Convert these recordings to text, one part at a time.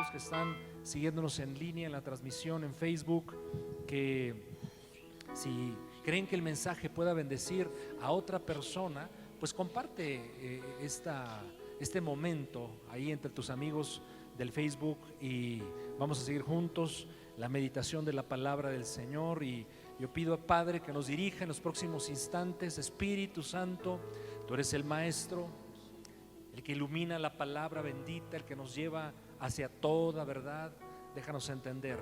los que están siguiéndonos en línea en la transmisión en Facebook, que si creen que el mensaje pueda bendecir a otra persona, pues comparte este momento ahí entre tus amigos del Facebook y vamos a seguir juntos la meditación de la palabra del Señor. Y yo pido a Padre que nos dirija en los próximos instantes. Espíritu Santo, tú eres el maestro, el que ilumina la palabra bendita, el que nos lleva hacia toda verdad. Déjanos entender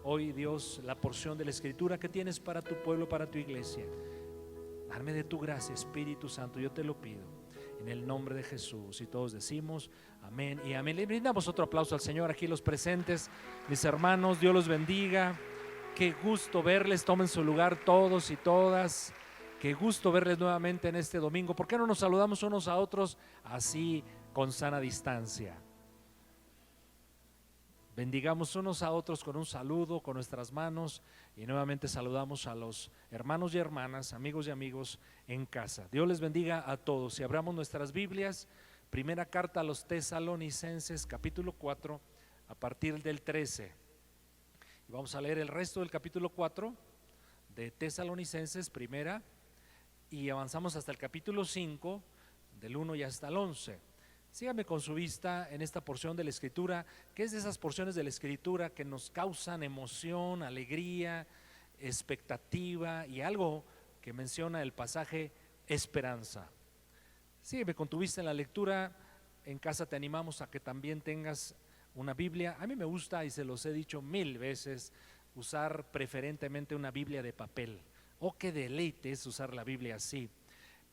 hoy, Dios, la porción de la Escritura que tienes para tu pueblo, para tu iglesia. Dame de tu gracia, Espíritu Santo, yo te lo pido en el nombre de Jesús. Y todos decimos amén y amén. Le brindamos otro aplauso al Señor aquí los presentes, mis hermanos. Dios los bendiga. Qué gusto verles. Tomen su lugar todos y todas. Qué gusto verles nuevamente en este domingo. ¿Por qué no nos saludamos unos a otros así con sana distancia? Bendigamos unos a otros con un saludo, con nuestras manos, y nuevamente saludamos a los hermanos y hermanas, amigos y amigos en casa. Dios les bendiga a todos. Si abramos nuestras Biblias, primera carta a los Tesalonicenses, capítulo 4, a partir del 13. Y vamos a leer el resto del capítulo 4 de Tesalonicenses, primera, y avanzamos hasta el capítulo 5, del 1 y hasta el 11. Sígame con su vista en esta porción de la Escritura, que es de esas porciones de la Escritura que nos causan emoción, alegría, expectativa y algo que menciona el pasaje, esperanza. Sígueme con tu vista en la lectura. En casa te animamos a que también tengas una Biblia. A mí me gusta, y se los he dicho 1000 veces, usar preferentemente una Biblia de papel. Oh, qué deleite es usar la Biblia así.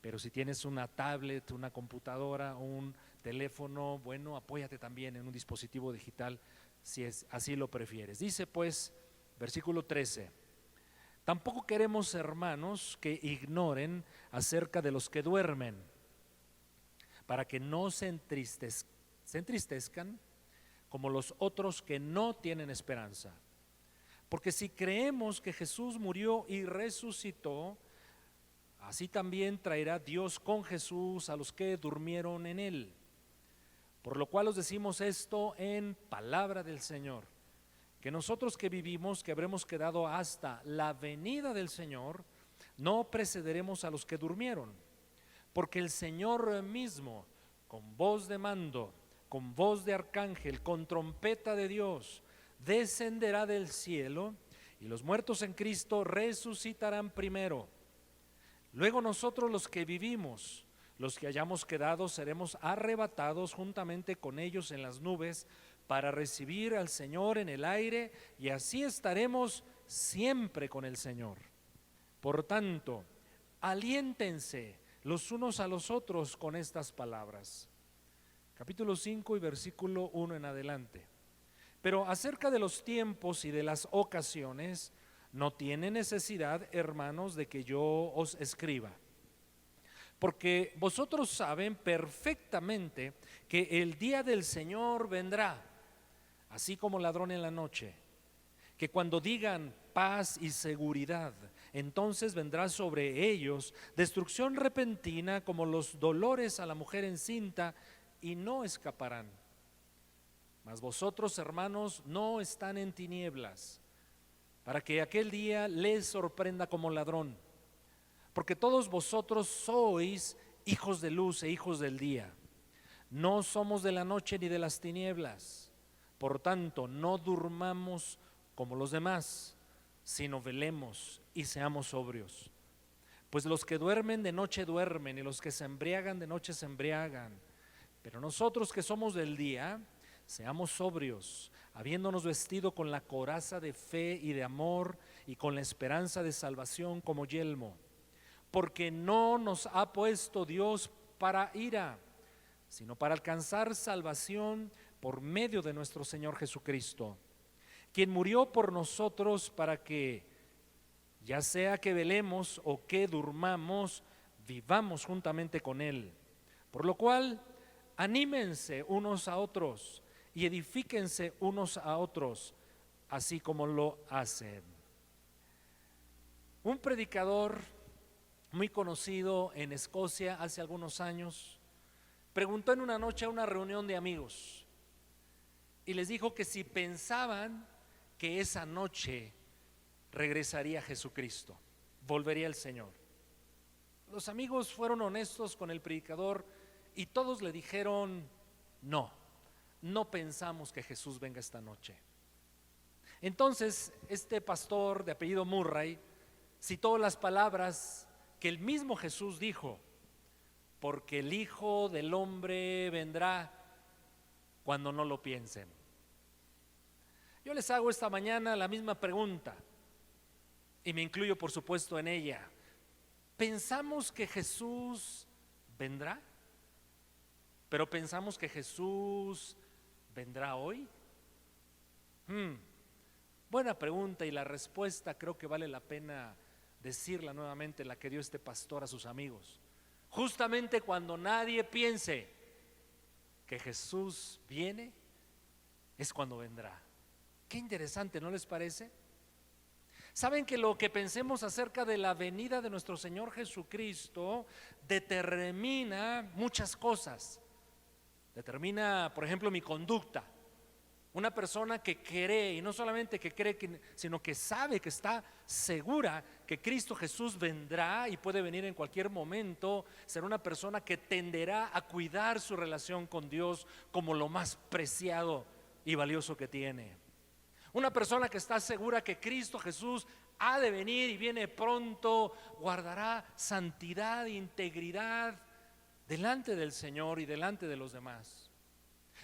Pero si tienes una tablet, una computadora, un teléfono, bueno, apóyate también en un dispositivo digital si así lo prefieres. Dice pues, versículo 13: tampoco queremos, hermanos, que ignoren acerca de los que duermen, para que no se entristezcan como los otros que no tienen esperanza. Porque si creemos que Jesús murió y resucitó, así también traerá Dios con Jesús a los que durmieron en él. Por lo cual os decimos esto en palabra del Señor, que nosotros que vivimos, que habremos quedado hasta la venida del Señor, no precederemos a los que durmieron. Porque el Señor mismo, con voz de mando, con voz de arcángel, con trompeta de Dios, descenderá del cielo, y los muertos en Cristo resucitarán primero. Luego nosotros los que vivimos, los que hayamos quedado, seremos arrebatados juntamente con ellos en las nubes para recibir al Señor en el aire, y así estaremos siempre con el Señor. Por tanto, aliéntense los unos a los otros con estas palabras. Capítulo 5 y versículo 1 en adelante. Pero acerca de los tiempos y de las ocasiones, no tiene necesidad, hermanos, de que yo os escriba, porque vosotros saben perfectamente que el día del Señor vendrá, así como ladrón en la noche, que cuando digan paz y seguridad, entonces vendrá sobre ellos destrucción repentina como los dolores a la mujer encinta, y no escaparán. Mas vosotros, hermanos, no están en tinieblas, para que aquel día les sorprenda como ladrón. Porque todos vosotros sois hijos de luz e hijos del día. No somos de la noche ni de las tinieblas. Por tanto, no durmamos como los demás, sino velemos y seamos sobrios. Pues los que duermen de noche duermen, y los que se embriagan de noche se embriagan. Pero nosotros que somos del día, seamos sobrios, habiéndonos vestido con la coraza de fe y de amor, y con la esperanza de salvación como yelmo. Porque no nos ha puesto Dios para ira, sino para alcanzar salvación por medio de nuestro Señor Jesucristo, quien murió por nosotros para que, ya sea que velemos o que durmamos, vivamos juntamente con Él. Por lo cual, anímense unos a otros y edifíquense unos a otros, así como lo hacen. Un predicador muy conocido en Escocia hace algunos años preguntó en una noche a una reunión de amigos, y les dijo que si pensaban que esa noche regresaría Jesucristo, volvería el Señor. Los amigos fueron honestos con el predicador y todos le dijeron: no, no pensamos que Jesús venga esta noche. Entonces este pastor de apellido Murray citó las palabras que el mismo Jesús dijo: porque el Hijo del Hombre vendrá cuando no lo piensen. Yo les hago esta mañana la misma pregunta y me incluyo por supuesto en ella. ¿Pensamos que Jesús vendrá? ¿Pero pensamos que Jesús vendrá hoy? Buena pregunta, y la respuesta creo que vale la pena decirla nuevamente, la que dio este pastor a sus amigos. Justamente cuando nadie piense que Jesús viene, es cuando vendrá. Qué interesante, ¿no les parece? Saben que lo que pensemos acerca de la venida de nuestro Señor Jesucristo determina muchas cosas. Determina, por ejemplo, mi conducta. Una persona que cree, y no solamente que cree, sino que sabe, que está segura que Cristo Jesús vendrá y puede venir en cualquier momento, será una persona que tenderá a cuidar su relación con Dios como lo más preciado y valioso que tiene. Una persona que está segura que Cristo Jesús ha de venir y viene pronto, guardará santidad e integridad delante del Señor y delante de los demás.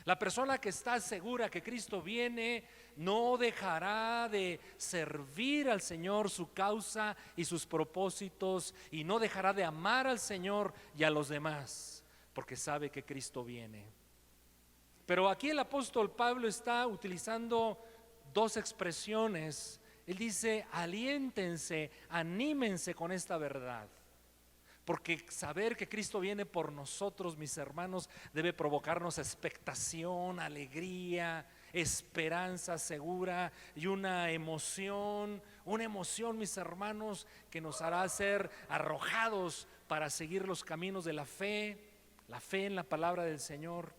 La persona que está segura que Cristo viene no dejará de servir al Señor, su causa y sus propósitos, y no dejará de amar al Señor y a los demás, porque sabe que Cristo viene. Pero aquí el apóstol Pablo está utilizando dos expresiones. Él dice: aliéntense, anímense con esta verdad. Porque saber que Cristo viene por nosotros, mis hermanos, debe provocarnos expectación, alegría, esperanza segura y una emoción, mis hermanos, que nos hará ser arrojados para seguir los caminos de la fe en la palabra del Señor.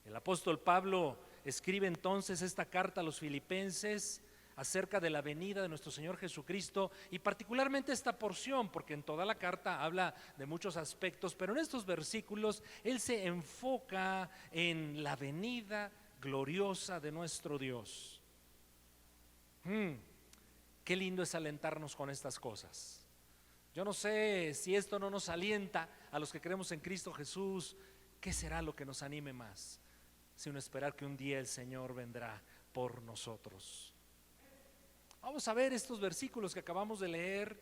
El apóstol Pablo escribe entonces esta carta a los filipenses acerca de la venida de nuestro Señor Jesucristo, y particularmente esta porción, porque en toda la carta habla de muchos aspectos, pero en estos versículos él se enfoca en la venida gloriosa de nuestro Dios. Qué lindo es alentarnos con estas cosas. Yo no sé si esto no nos alienta a los que creemos en Cristo Jesús. ¿Qué será lo que nos anime más? Sino esperar que un día el Señor vendrá por nosotros. Vamos a ver estos versículos que acabamos de leer.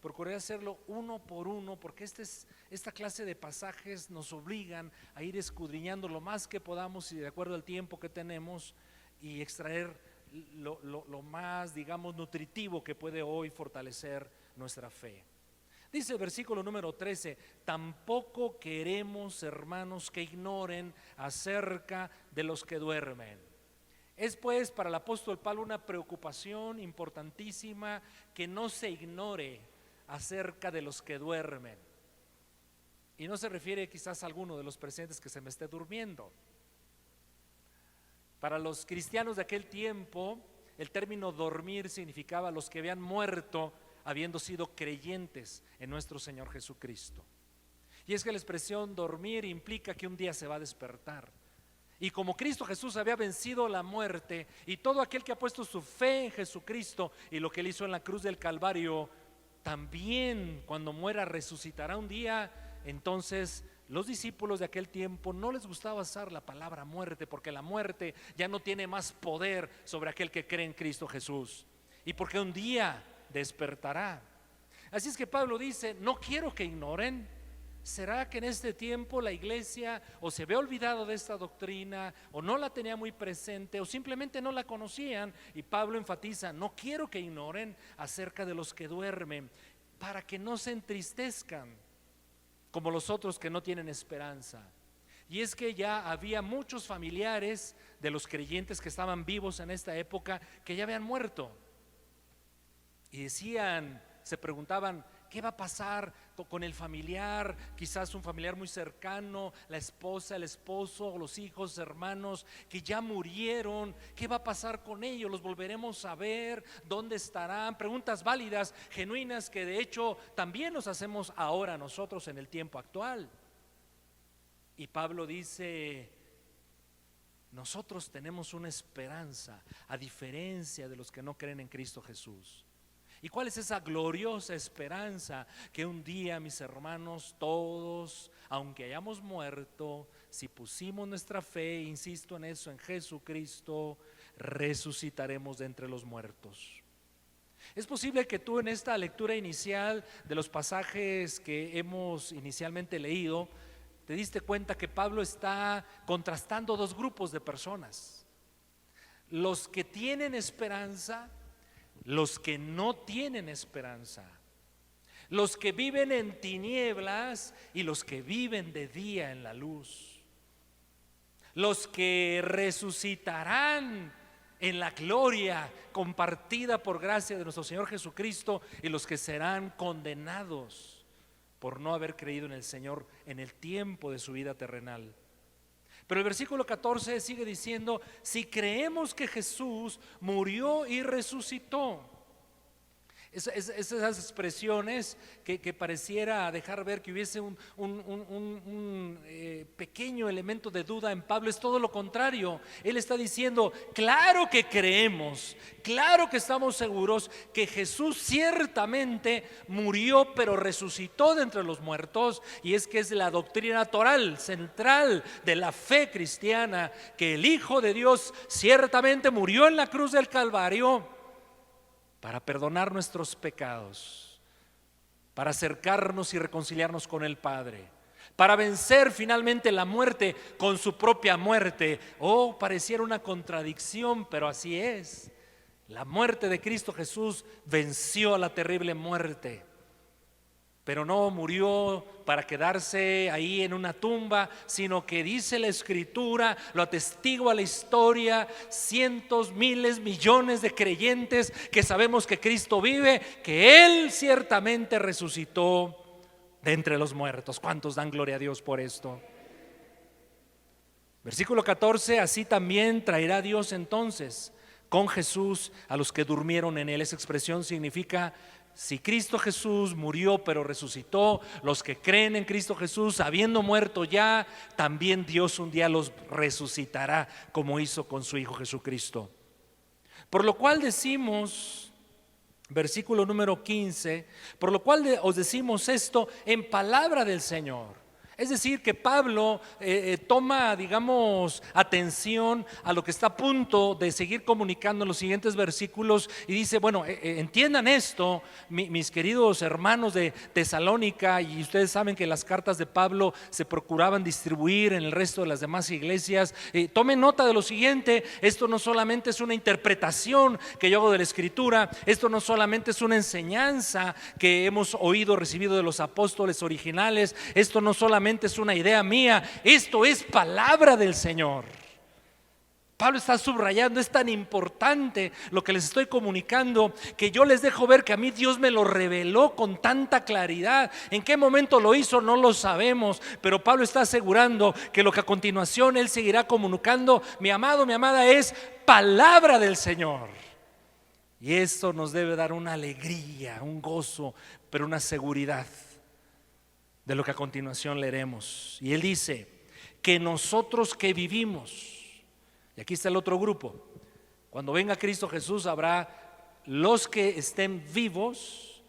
Procuré hacerlo uno por uno, porque esta clase de pasajes nos obligan a ir escudriñando lo más que podamos y de acuerdo al tiempo que tenemos, y extraer lo más, digamos, nutritivo que puede hoy fortalecer nuestra fe. Dice el versículo número 13: tampoco queremos, hermanos, que ignoren acerca de los que duermen. Es pues para el apóstol Pablo una preocupación importantísima que no se ignore acerca de los que duermen. Y no se refiere quizás a alguno de los presentes que se me esté durmiendo. Para los cristianos de aquel tiempo, el término dormir significaba los que habían muerto habiendo sido creyentes en nuestro Señor Jesucristo. Y es que la expresión dormir implica que un día se va a despertar. Y como Cristo Jesús había vencido la muerte, y todo aquel que ha puesto su fe en Jesucristo y lo que él hizo en la cruz del Calvario, también cuando muera resucitará un día. Entonces los discípulos de aquel tiempo no les gustaba usar la palabra muerte, porque la muerte ya no tiene más poder sobre aquel que cree en Cristo Jesús, y porque un día despertará. Así es que Pablo dice: no quiero que ignoren. ¿Será que en este tiempo la iglesia o se había olvidado de esta doctrina, o no la tenía muy presente, o simplemente no la conocían? Y Pablo enfatiza: no quiero que ignoren acerca de los que duermen, para que no se entristezcan como los otros que no tienen esperanza. Y es que ya había muchos familiares de los creyentes que estaban vivos en esta época que ya habían muerto, y se preguntaban: ¿Qué va a pasar con el familiar? Quizás un familiar muy cercano, la esposa, el esposo, los hijos, hermanos que ya murieron. ¿Qué va a pasar con ellos? ¿Los volveremos a ver? ¿Dónde estarán? Preguntas válidas, genuinas, que de hecho también nos hacemos ahora nosotros en el tiempo actual. Y Pablo dice: nosotros tenemos una esperanza, a diferencia de los que no creen en Cristo Jesús. ¿Y cuál es esa gloriosa esperanza? Que un día, mis hermanos, todos, aunque hayamos muerto, si pusimos nuestra fe, insisto en eso, en Jesucristo, resucitaremos de entre los muertos. Es posible que tú en esta lectura inicial de los pasajes que hemos inicialmente leído, te diste cuenta que Pablo está contrastando dos grupos de personas: los que tienen esperanza, los que no tienen esperanza, los que viven en tinieblas y los que viven de día en la luz, los que resucitarán en la gloria compartida por gracia de nuestro Señor Jesucristo, y los que serán condenados por no haber creído en el Señor en el tiempo de su vida terrenal. Pero el versículo 14 sigue diciendo: si creemos que Jesús murió y resucitó. Esas expresiones que pareciera dejar ver que hubiese un pequeño elemento de duda en Pablo, es todo lo contrario. Él está diciendo: claro que creemos, claro que estamos seguros que Jesús ciertamente murió pero resucitó de entre los muertos. Y es que es la doctrina toral central de la fe cristiana, que el Hijo de Dios ciertamente murió en la cruz del Calvario para perdonar nuestros pecados, para acercarnos y reconciliarnos con el Padre, para vencer finalmente la muerte con su propia muerte. Oh, pareciera una contradicción, pero así es. La muerte de Cristo Jesús venció a la terrible muerte, pero no murió para quedarse ahí en una tumba, sino que dice la Escritura, lo atestigua la historia, cientos, miles, millones de creyentes que sabemos que Cristo vive, que Él ciertamente resucitó de entre los muertos. ¿Cuántos dan gloria a Dios por esto? Versículo 14: así también traerá Dios entonces con Jesús a los que durmieron en Él. Esa expresión significa: si Cristo Jesús murió pero resucitó, los que creen en Cristo Jesús, habiendo muerto ya, también Dios un día los resucitará, como hizo con su Hijo Jesucristo. Por lo cual decimos, versículo número 15, por lo cual os decimos esto en palabra del Señor. Es decir, que Pablo toma, digamos, atención a lo que está a punto de seguir comunicando en los siguientes versículos, y dice: bueno, entiendan esto, mis queridos hermanos de Tesalónica, y ustedes saben que las cartas de Pablo se procuraban distribuir en el resto de las demás iglesias. Tomen nota de lo siguiente: esto no solamente es una interpretación que yo hago de la Escritura, esto no solamente es una enseñanza que hemos oído, recibido de los apóstoles originales, esto no solamente es una idea mía, esto es palabra del Señor. Pablo está subrayando: es tan importante lo que les estoy comunicando, que yo les dejo ver que a mí Dios me lo reveló con tanta claridad. En qué momento lo hizo no lo sabemos, pero Pablo está asegurando que lo que a continuación él seguirá comunicando, mi amado, mi amada, es palabra del Señor. Y esto nos debe dar una alegría, un gozo, pero una seguridad de lo que a continuación leeremos. Y él dice que nosotros que vivimos, y aquí está el otro grupo, cuando venga Cristo Jesús habrá los que estén vivos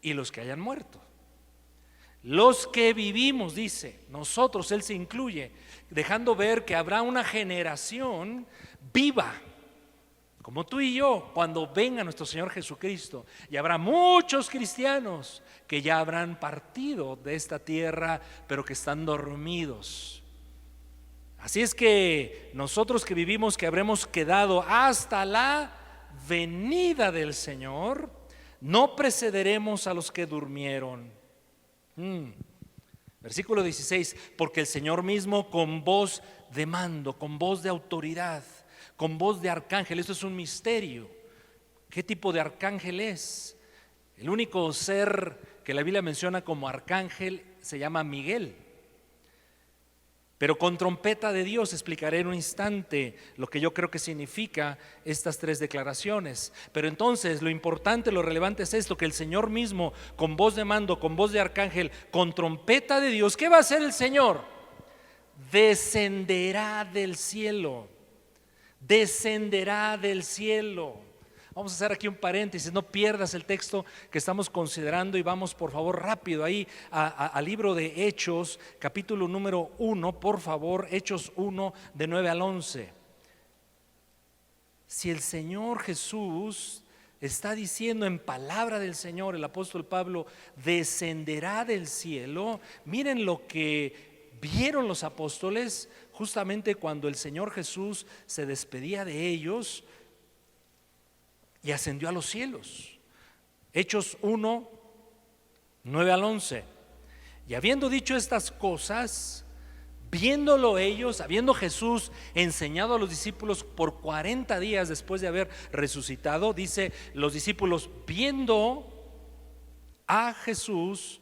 y los que hayan muerto. Los que vivimos, dice, nosotros, él se incluye, dejando ver que habrá una generación viva, como tú y yo, cuando venga nuestro Señor Jesucristo. Y habrá muchos cristianos que ya habrán partido de esta tierra, pero que están dormidos. Así es que nosotros que vivimos, que habremos quedado hasta la venida del Señor, no precederemos a los que durmieron. Versículo 16: porque el Señor mismo, con voz de mando, con voz de autoridad, con voz de arcángel. Esto es un misterio. ¿Qué tipo de arcángel es? El único ser que la Biblia menciona como arcángel se llama Miguel. Pero con trompeta de Dios explicaré en un instante lo que yo creo que significa estas tres declaraciones. Pero entonces lo importante, lo relevante es esto, que el Señor mismo, con voz de mando, con voz de arcángel, con trompeta de Dios, ¿qué va a hacer el Señor? Descenderá del cielo. Descenderá del cielo. Vamos a hacer aquí un paréntesis, no pierdas el texto que estamos considerando y vamos por favor rápido ahí al libro de Hechos, capítulo número 1, por favor, Hechos 1 de 9 al 11. Si el Señor Jesús está diciendo en palabra del Señor, el apóstol Pablo, descenderá del cielo, miren lo que vieron los apóstoles justamente cuando el Señor Jesús se despedía de ellos y ascendió a los cielos. Hechos 1, 9 al 11. Y habiendo dicho estas cosas, viéndolo ellos, habiendo Jesús enseñado a los discípulos por 40 días después de haber resucitado, dice, los discípulos viendo a Jesús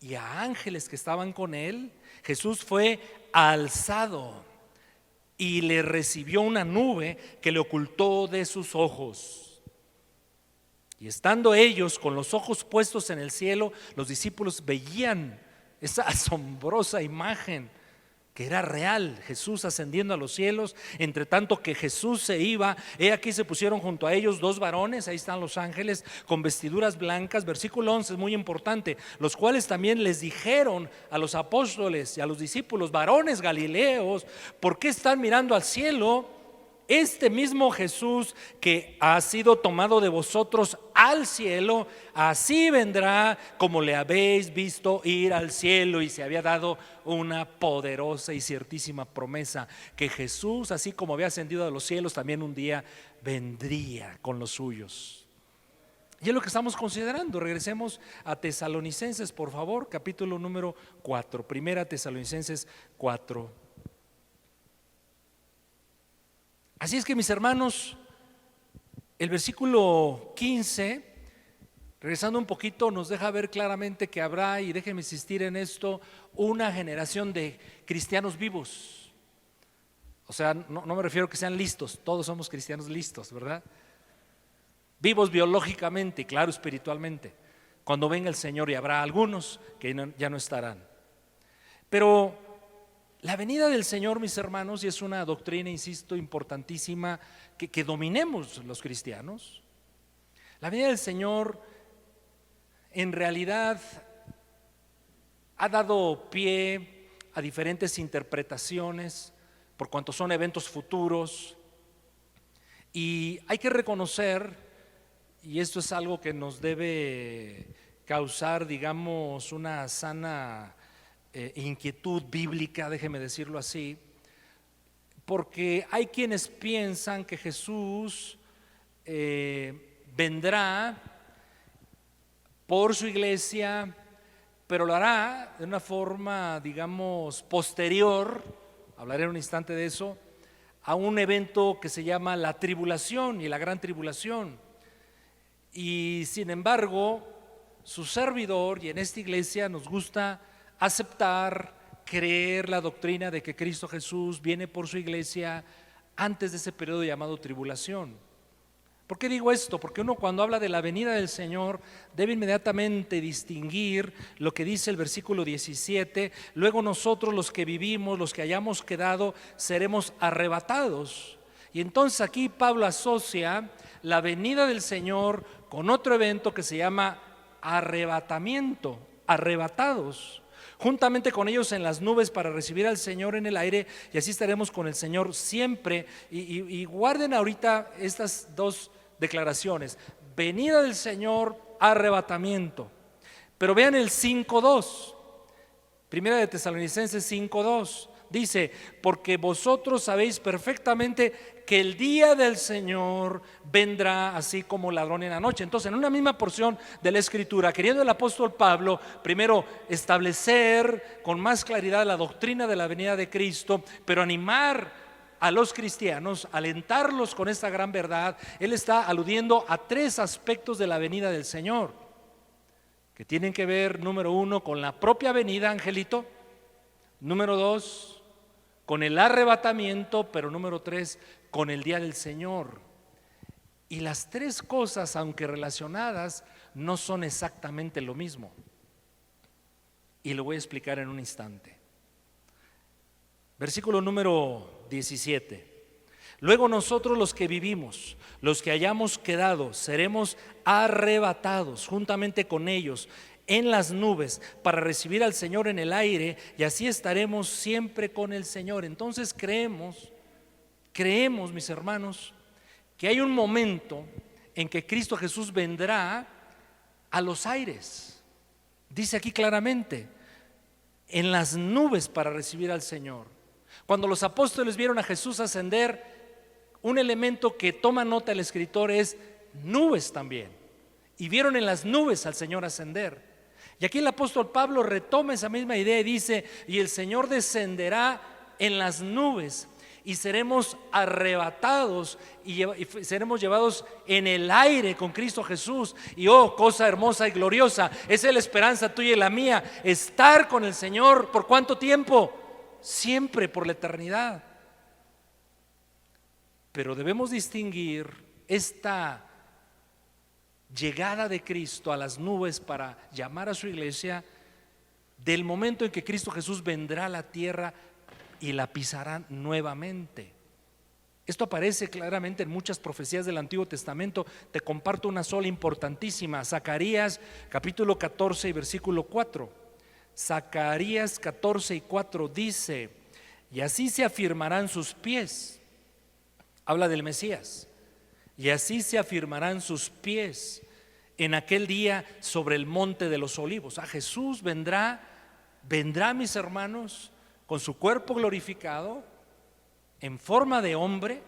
y a ángeles que estaban con él, Jesús fue alzado y le recibió una nube que le ocultó de sus ojos. Y estando ellos con los ojos puestos en el cielo, los discípulos veían esa asombrosa imagen que era real, Jesús ascendiendo a los cielos. Entre tanto que Jesús se iba, he aquí se pusieron junto a ellos dos varones, ahí están los ángeles, con vestiduras blancas, versículo 11 es muy importante, los cuales también les dijeron a los apóstoles y a los discípulos, varones galileos, ¿por qué están mirando al cielo? Este mismo Jesús que ha sido tomado de vosotros al cielo, así vendrá como le habéis visto ir al cielo. Y se había dado una poderosa y ciertísima promesa que Jesús, así como había ascendido a los cielos, también un día vendría con los suyos. Y es lo que estamos considerando. Regresemos a Tesalonicenses, por favor, capítulo número 4, primera Tesalonicenses 4. Así es que, mis hermanos, el versículo 15, regresando un poquito, nos deja ver claramente que habrá, y déjenme insistir en esto, una generación de cristianos vivos. O sea, no me refiero a que sean listos, todos somos cristianos listos, ¿verdad? Vivos biológicamente y claro, espiritualmente. Cuando venga el Señor, y habrá algunos que ya no estarán. Pero la venida del Señor, mis hermanos, y es una doctrina, insisto, importantísima que dominemos los cristianos. La venida del Señor en realidad ha dado pie a diferentes interpretaciones por cuanto son eventos futuros, y hay que reconocer, y esto es algo que nos debe causar, digamos, una sana inquietud bíblica, déjeme decirlo así, porque hay quienes piensan que Jesús vendrá por su iglesia, pero lo hará de una forma, digamos, posterior, hablaré en un instante de eso, a un evento que se llama la tribulación y la gran tribulación. Y sin embargo, su servidor y en esta iglesia nos gusta aceptar, creer la doctrina de que Cristo Jesús viene por su iglesia antes de ese periodo llamado tribulación. ¿Por qué digo esto? Porque uno, cuando habla de la venida del Señor, debe inmediatamente distinguir lo que dice el versículo 17: luego nosotros, los que vivimos, los que hayamos quedado, seremos arrebatados. Y entonces aquí Pablo asocia la venida del Señor con otro evento que se llama arrebatamiento, arrebatados, juntamente con ellos en las nubes para recibir al Señor en el aire, y así estaremos con el Señor siempre. Y guarden ahorita estas dos declaraciones: venida del Señor, arrebatamiento. Pero vean el 5:2, primera de Tesalonicenses 5:2, dice: porque vosotros sabéis perfectamente que el día del Señor vendrá así como ladrón en la noche. Entonces, en una misma porción de la Escritura, queriendo el apóstol Pablo primero establecer con más claridad la doctrina de la venida de Cristo, pero animar a los cristianos, alentarlos con esta gran verdad, Él está aludiendo a tres aspectos de la venida del Señor, que tienen que ver, número uno, con la propia venida, Angelito; número dos, con el arrebatamiento; pero número tres, con el día del Señor. Y las tres cosas, aunque relacionadas, no son exactamente lo mismo. Y lo voy a explicar en un instante. Versículo número 17. Luego nosotros los que vivimos, los que hayamos quedado, seremos arrebatados juntamente con ellos en las nubes para recibir al Señor en el aire, y así estaremos siempre con el Señor. Entonces creemos, mis hermanos, que hay un momento en que Cristo Jesús vendrá a los aires. Dice aquí claramente, en las nubes para recibir al Señor. Cuando los apóstoles vieron a Jesús ascender, un elemento que toma nota el escritor es nubes también, y vieron en las nubes al Señor ascender. Y aquí el apóstol Pablo retoma esa misma idea y dice: y el Señor descenderá en las nubes, y seremos arrebatados y seremos llevados en el aire con Cristo Jesús. Y oh, cosa hermosa y gloriosa, esa es la esperanza tuya y la mía, estar con el Señor. ¿Por cuánto tiempo? Siempre, por la eternidad. Pero debemos distinguir esta llegada de Cristo a las nubes para llamar a su iglesia del momento en que Cristo Jesús vendrá a la tierra y la pisará nuevamente. Esto aparece claramente en muchas profecías del Antiguo Testamento. Te comparto una sola importantísima: Zacarías capítulo 14 y versículo 4. Zacarías 14 y 4 dice: y así se afirmarán sus pies. Habla del Mesías. Y así se afirmarán sus pies en aquel día sobre el monte de los olivos. Jesús vendrá, mis hermanos, con su cuerpo glorificado, en forma de hombre,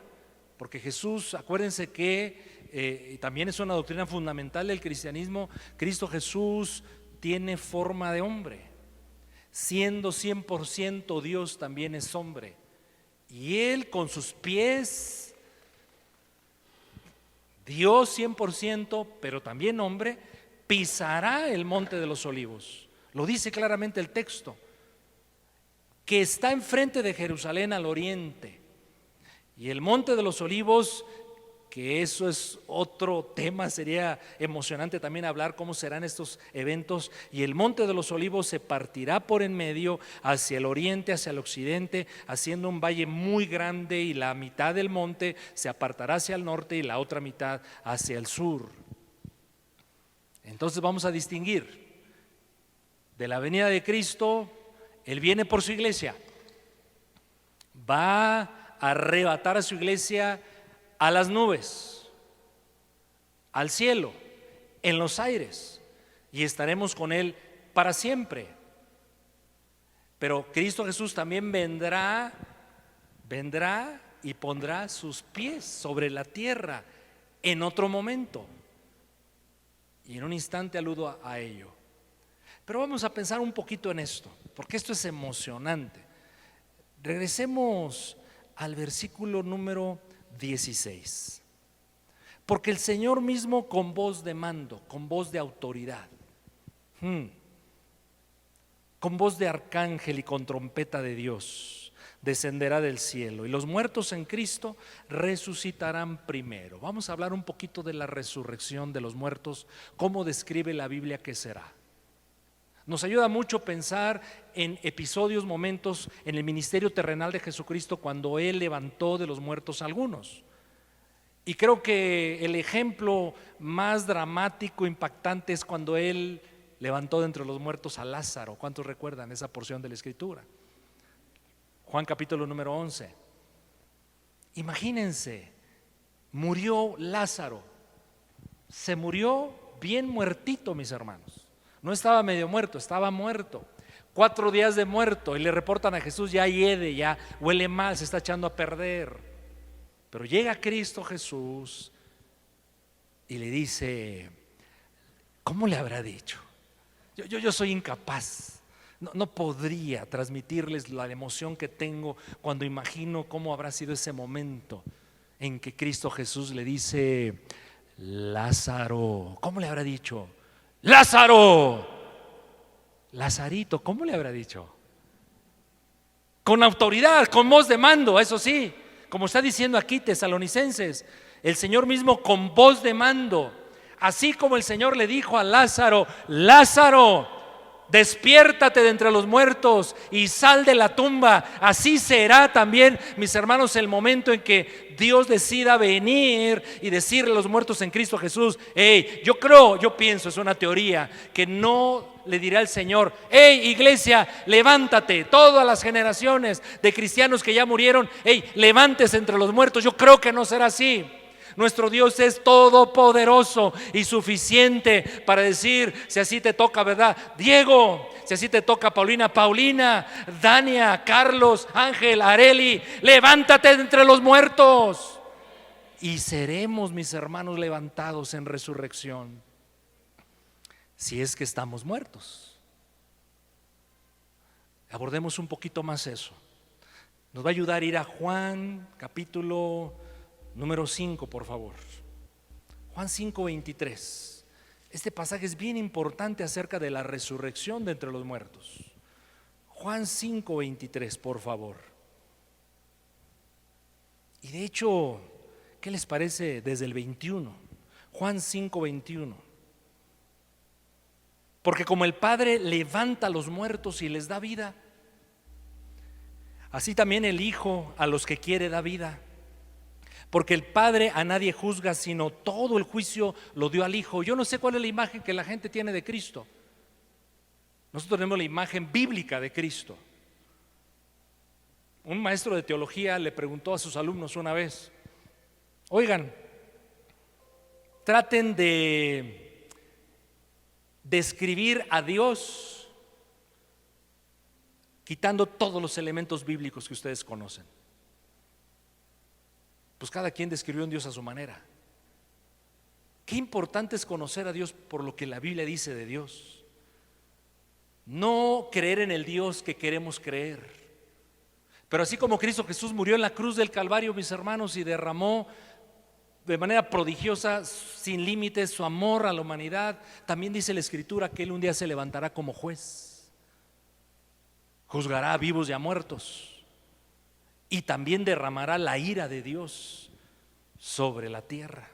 porque Jesús, acuérdense que también es una doctrina fundamental del cristianismo, Cristo Jesús tiene forma de hombre, siendo 100% Dios, también es hombre. Y Él con sus pies, Dios 100%, pero también hombre, pisará el monte de los olivos. Lo dice claramente el texto, que está enfrente de Jerusalén al oriente. Y el monte de los olivos, que eso es otro tema, sería emocionante también hablar cómo serán estos eventos. Y el monte de los olivos se partirá por en medio hacia el oriente, hacia el occidente, haciendo un valle muy grande, y la mitad del monte se apartará hacia el norte y la otra mitad hacia el sur. Entonces vamos a distinguir de la venida de Cristo. Él viene por su iglesia, va a arrebatar a su iglesia a las nubes, al cielo, en los aires, y estaremos con Él para siempre. Pero Cristo Jesús también vendrá y pondrá sus pies sobre la tierra en otro momento, y en un instante aludo a ello. Pero vamos a pensar un poquito en esto, porque esto es emocionante. Regresemos al versículo número 16. Porque el Señor mismo, con voz de mando, con voz de autoridad, con voz de arcángel y con trompeta de Dios, descenderá del cielo, y los muertos en Cristo resucitarán primero. Vamos a hablar un poquito de la resurrección de los muertos, cómo describe la Biblia que será. Nos ayuda mucho pensar en episodios, momentos en el ministerio terrenal de Jesucristo, cuando Él levantó de los muertos a algunos. Y creo que el ejemplo más dramático, impactante, es cuando Él levantó de entre los muertos a Lázaro. ¿Cuántos recuerdan esa porción de la Escritura? Juan capítulo número 11. Imagínense, murió Lázaro, se murió bien muertito, mis hermanos. No estaba medio muerto, estaba muerto. 4 días de muerto, y le reportan a Jesús: ya hiede, ya huele mal, se está echando a perder. Pero llega Cristo Jesús y le dice: ¿cómo le habrá dicho? Yo soy incapaz No podría transmitirles la emoción que tengo cuando imagino cómo habrá sido ese momento en que Cristo Jesús le dice: Lázaro. ¿Cómo le habrá dicho? Lázaro. Lazarito, ¿cómo le habrá dicho? Con autoridad, con voz de mando, eso sí, como está diciendo aquí Tesalonicenses, el Señor mismo con voz de mando, así como el Señor le dijo a Lázaro: Lázaro, despiértate de entre los muertos y sal de la tumba. Así será también, mis hermanos, el momento en que Dios decida venir y decirle a los muertos en Cristo Jesús: hey, yo pienso, es una teoría, que no le dirá el Señor: hey, iglesia, levántate, todas las generaciones de cristianos que ya murieron, hey, levántese entre los muertos. Yo creo que no será así. Nuestro Dios es todopoderoso y suficiente para decir: si así te toca, ¿verdad, Diego? Si así te toca, Paulina, Dania, Carlos, Ángel, Areli, levántate de entre los muertos. Y seremos, mis hermanos, levantados en resurrección, si es que estamos muertos. Abordemos un poquito más eso. Nos va a ayudar a ir a Juan capítulo número 5, por favor. Juan 5:23. Este pasaje es bien importante acerca de la resurrección de entre los muertos. Juan 5:23, por favor. Y de hecho, ¿qué les parece desde el 21? Juan 5:21. Porque como el Padre levanta a los muertos y les da vida, así también el Hijo a los que quiere da vida. Porque el Padre a nadie juzga, sino todo el juicio lo dio al Hijo. Yo no sé cuál es la imagen que la gente tiene de Cristo. Nosotros tenemos la imagen bíblica de Cristo. Un maestro de teología le preguntó a sus alumnos una vez: oigan, traten de describir a Dios quitando todos los elementos bíblicos que ustedes conocen. Pues cada quien describió a un Dios a su manera. Qué importante es conocer a Dios por lo que la Biblia dice de Dios. No creer en el Dios que queremos creer. Pero así como Cristo Jesús murió en la cruz del Calvario, mis hermanos, y derramó de manera prodigiosa, sin límites, su amor a la humanidad, también dice la Escritura que Él un día se levantará como juez. Juzgará a vivos y a muertos. Y también derramará la ira de Dios sobre la tierra.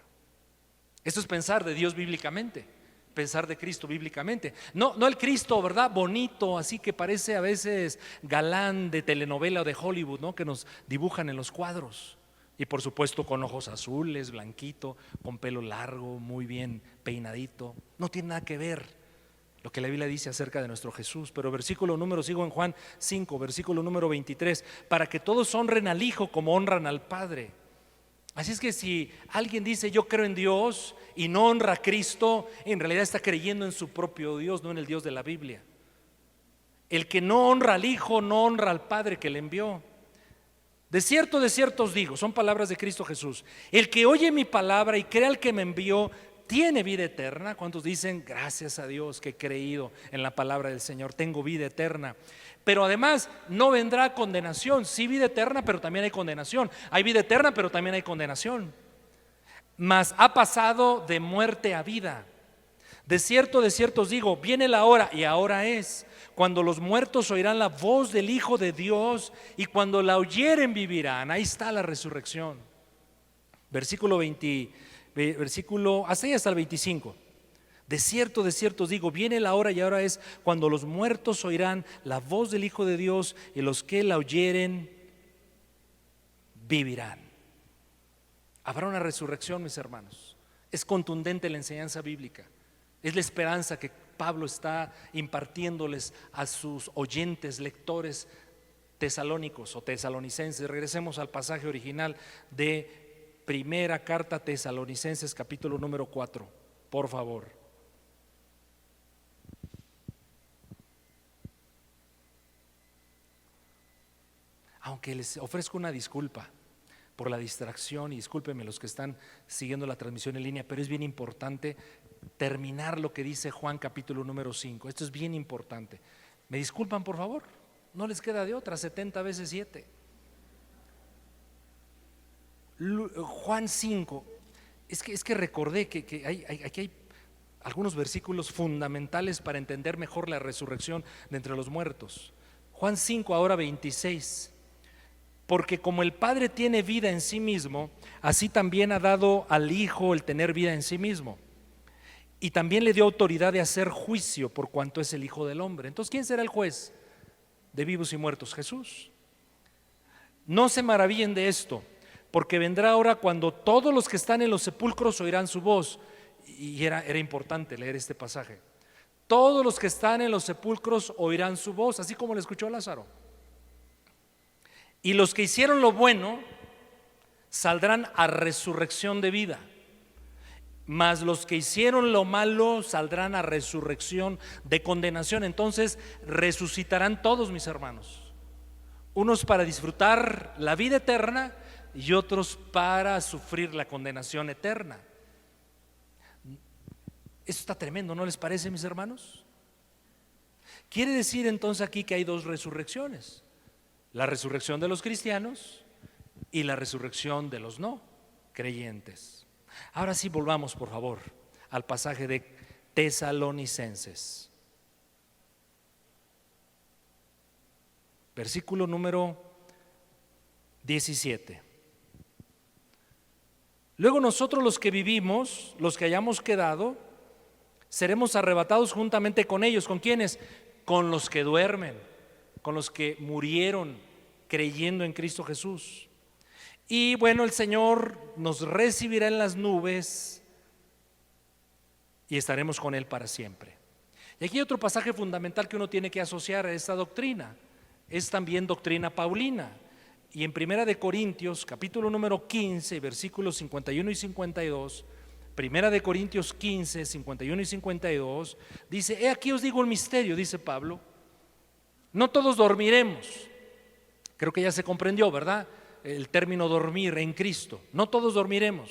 Esto es pensar de Dios bíblicamente, pensar de Cristo bíblicamente. No el Cristo, ¿verdad?, bonito, así que parece a veces galán de telenovela o de Hollywood, ¿no?, que nos dibujan en los cuadros. Y por supuesto con ojos azules, blanquito, con pelo largo, muy bien peinadito. No tiene nada que ver lo que la Biblia dice acerca de nuestro Jesús. Pero sigo en Juan 5, versículo número 23: para que todos honren al Hijo como honran al Padre. Así es que si alguien dice: yo creo en Dios, y no honra a Cristo, en realidad está creyendo en su propio Dios, no en el Dios de la Biblia. El que no honra al Hijo no honra al Padre que le envió. De cierto os digo, son palabras de Cristo Jesús: el que oye mi palabra y cree al que me envió tiene vida eterna. ¿Cuántos dicen: gracias a Dios que he creído en la palabra del Señor, tengo vida eterna? Pero además no vendrá condenación. Sí, vida eterna, pero también hay condenación. Hay vida eterna, pero también hay condenación. Mas ha pasado de muerte a vida. De cierto os digo, viene la hora, y ahora es, cuando los muertos oirán la voz del Hijo de Dios, y cuando la oyeren vivirán. Ahí está la resurrección. Versículo hasta el 25. De cierto os digo, viene la hora, y ahora es, cuando los muertos oirán la voz del Hijo de Dios, y los que la oyeren vivirán. Habrá una resurrección, mis hermanos. Es contundente la enseñanza bíblica. Es la esperanza que Pablo está impartiéndoles a sus oyentes, lectores tesalónicos o tesalonicenses. Regresemos al pasaje original de Primera carta a Tesalonicenses, capítulo número 4, por favor. Aunque les ofrezco una disculpa por la distracción, y discúlpenme los que están siguiendo la transmisión en línea, pero es bien importante terminar lo que dice Juan capítulo número 5. Esto es bien importante. ¿Me disculpan, por favor? No les queda de otra, 70 veces 7. Juan 5. Es que recordé que aquí hay algunos versículos fundamentales para entender mejor la resurrección de entre los muertos. Juan 5, ahora 26. Porque como el Padre tiene vida en sí mismo, así también ha dado al Hijo el tener vida en sí mismo. Y también le dio autoridad de hacer juicio por cuanto es el Hijo del Hombre. Entonces, ¿quién será el juez de vivos y muertos? Jesús. No se maravillen de esto, porque vendrá hora cuando todos los que están en los sepulcros oirán su voz. Y era importante leer este pasaje. Todos los que están en los sepulcros oirán su voz, así como le escuchó Lázaro. Y los que hicieron lo bueno saldrán a resurrección de vida, mas los que hicieron lo malo saldrán a resurrección de condenación. Entonces resucitarán todos, mis hermanos, unos para disfrutar la vida eterna y otros para sufrir la condenación eterna. Eso está tremendo, ¿no les parece, mis hermanos? Quiere decir entonces aquí que hay dos resurrecciones: la resurrección de los cristianos y la resurrección de los no creyentes. Ahora sí, volvamos por favor al pasaje de Tesalonicenses, versículo número 17. Luego nosotros los que vivimos, los que hayamos quedado, seremos arrebatados juntamente con ellos. ¿Con quiénes? Con los que duermen, con los que murieron creyendo en Cristo Jesús. Y bueno, el Señor nos recibirá en las nubes y estaremos con Él para siempre. Y aquí hay otro pasaje fundamental que uno tiene que asociar a esta doctrina. Es también doctrina paulina. Y en Primera de Corintios, capítulo número 15, versículos 51 y 52, Primera de Corintios 15, 51 y 52, dice: he aquí os digo el misterio, dice Pablo, no todos dormiremos. Creo que ya se comprendió, ¿verdad? El término dormir en Cristo. No todos dormiremos.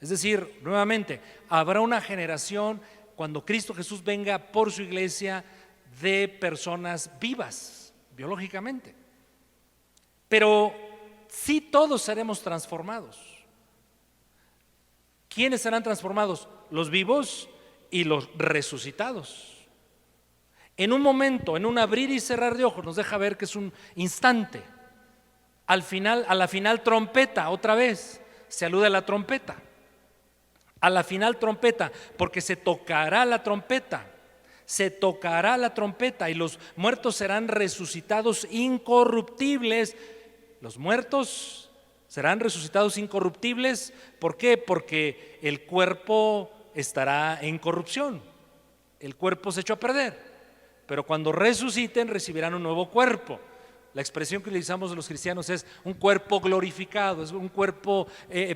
Es decir, nuevamente, habrá una generación cuando Cristo Jesús venga por su iglesia de personas vivas, biológicamente. Pero sí todos seremos transformados. ¿Quiénes serán transformados? Los vivos y los resucitados. En un momento, en un abrir y cerrar de ojos, nos deja ver que es un instante. Al final, a la final trompeta, otra vez, se alude a la trompeta. A la final trompeta, porque se tocará la trompeta. Se tocará la trompeta y los muertos serán resucitados incorruptibles. Los muertos serán resucitados incorruptibles. ¿Por qué? Porque el cuerpo estará en corrupción. El cuerpo se echó a perder. Pero cuando resuciten recibirán un nuevo cuerpo. La expresión que utilizamos los cristianos es un cuerpo glorificado, es un cuerpo